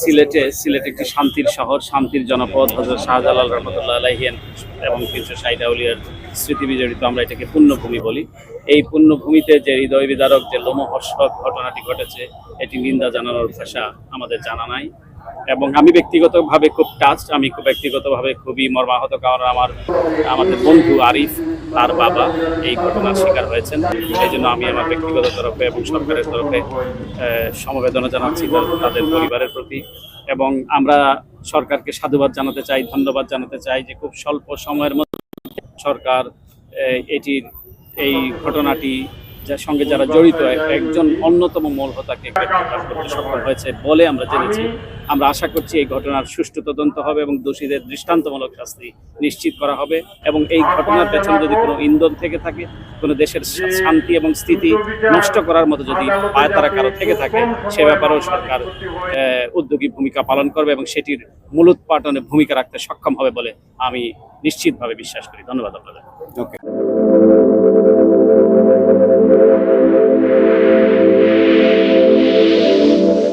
সিলেট একটি শান্তির শহর, শান্তির জনপদ। হযরত শাহজালাল রহমতুল্লাহ আলাইহি এবং ৩৬০ আউলিয়ার স্মৃতি বিজড়িত আমরা এটাকে পুণ্যভূমি বলি। এই পুণ্যভূমিতে যে হৃদয় বিদারক যে লোমহর্ষক ঘটনাটি ঘটেছে, এটি নিন্দা জানানোর ভাষা আমাদের জানা নাই। এবং আমি ব্যক্তিগতভাবে খুব টাচড, আমি ব্যক্তিগতভাবে খুবই মর্মাহত, কারণ আমাদের বন্ধু আরিফ, তার বাবা এই ঘটনার শিকার হয়েছেন। সেই জন্য আমি আমার ব্যক্তিগত তরফে এবং সরকারের তরফে সমবেদনা জানাচ্ছি তাদের পরিবারের প্রতি। এবং আমরা সরকারকে সাধুবাদ জানাতে চাই, ধন্যবাদ জানাতে চাই যে খুব স্বল্প সময়ের মধ্যে সরকার এই ঘটনাটি যার সঙ্গে যারা জড়িত একজন অন্যতম মূল হোতাকে গ্রেফতার করতে সক্ষম হয়েছে বলে আমরা জেনেছি। আমরা আশা করছি এই ঘটনার সুষ্ঠু তদন্ত হবে এবং দোষীদের দৃষ্টান্তমূলক শাস্তি নিশ্চিত করা হবে। এবং এই ঘটনার পেছনে যদি কোনো ইন্ধন থেকে থাকে, কোনো দেশের শান্তি এবং স্থিতি নষ্ট করার মতো যদি পায়তারা কারো থেকে থাকে, সে ব্যাপারেও সরকার উদ্যোগী ভূমিকা পালন করবে এবং সেটির মূলোৎপাটনে ভূমিকা রাখতে সক্ষম হবে বলে আমি নিশ্চিতভাবে বিশ্বাস করি। ধন্যবাদ আপনাদের। ওকে।